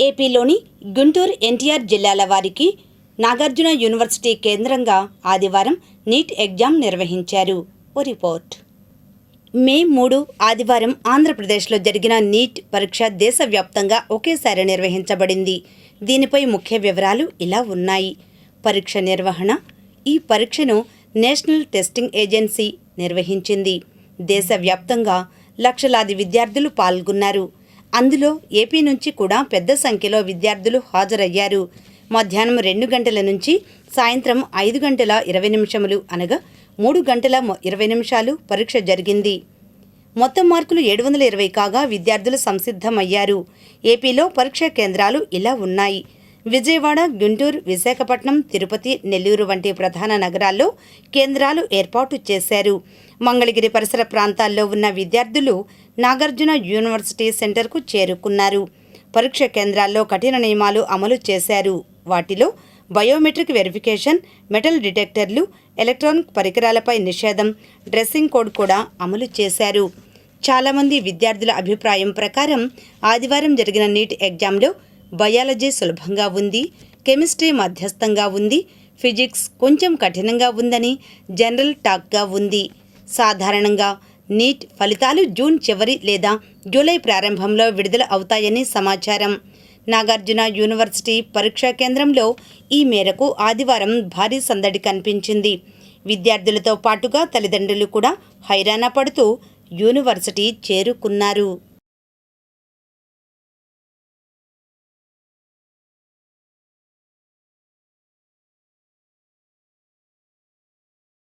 ఏపీలోని గుంటూరు ఎన్టీఆర్ జిల్లాల వారికి నాగార్జున యూనివర్సిటీ కేంద్రంగా ఆదివారం నీట్ ఎగ్జామ్ నిర్వహించారు. ఓ రిపోర్ట్. మే 3 ఆదివారం ఆంధ్రప్రదేశ్లో జరిగిన నీట్ పరీక్ష దేశవ్యాప్తంగా ఒకేసారి నిర్వహించబడింది. దీనిపై ముఖ్య వివరాలు ఇలా ఉన్నాయి. పరీక్ష నిర్వహణ. ఈ పరీక్షను నేషనల్ టెస్టింగ్ ఏజెన్సీ నిర్వహించింది. దేశవ్యాప్తంగా లక్షలాది విద్యార్థులు పాల్గొన్నారు. అందులో ఏపీ నుంచి కూడా పెద్ద సంఖ్యలో విద్యార్థులు హాజరయ్యారు. మధ్యాహ్నం 2 గంటల నుంచి సాయంత్రం 5 గంటల 20 నిమిషములు అనగా 3 గంటల 20 నిమిషాలు పరీక్ష జరిగింది. మొత్తం మార్కులు 720 కాగా విద్యార్థులు సంసిద్ధమయ్యారు. ఏపీలో పరీక్షా కేంద్రాలు ఇలా ఉన్నాయి. విజయవాడ, గుంటూరు, విశాఖపట్నం, తిరుపతి, నెల్లూరు వంటి ప్రధాన నగరాల్లో కేంద్రాలు ఏర్పాటు చేశారు. మంగళగిరి పరిసర ప్రాంతాల్లో ఉన్న విద్యార్థులు నాగార్జున యూనివర్సిటీ సెంటర్కు చేరుకున్నారు. పరీక్ష కేంద్రాల్లో కఠిన నియమాలు అమలు చేశారు. వాటిలో బయోమెట్రిక్ వెరిఫికేషన్, మెటల్ డిటెక్టర్లు, ఎలక్ట్రానిక్ పరికరాలపై నిషేధం, డ్రెస్సింగ్ కోడ్ కూడా అమలు చేశారు. చాలామంది విద్యార్థుల అభిప్రాయం ప్రకారం ఆదివారం జరిగిన నీట్ ఎగ్జామ్లో బయాలజీ సులభంగా ఉంది, కెమిస్ట్రీ మధ్యస్థంగా ఉంది, ఫిజిక్స్ కొంచెం కఠినంగా ఉందని జనరల్ టాక్గా ఉంది. సాధారణంగా నీట్ ఫలితాలు జూన్ చివరి లేదా జూలై ప్రారంభంలో విడుదల అవుతాయని సమాచారం. నాగార్జున యూనివర్సిటీ పరీక్షా కేంద్రంలో ఈ మేరకు ఆదివారం భారీ సందడి కనిపించింది. విద్యార్థులతో పాటుగా తల్లిదండ్రులు కూడా హైరాణ పడుతూ యూనివర్సిటీ చేరుకున్నారు.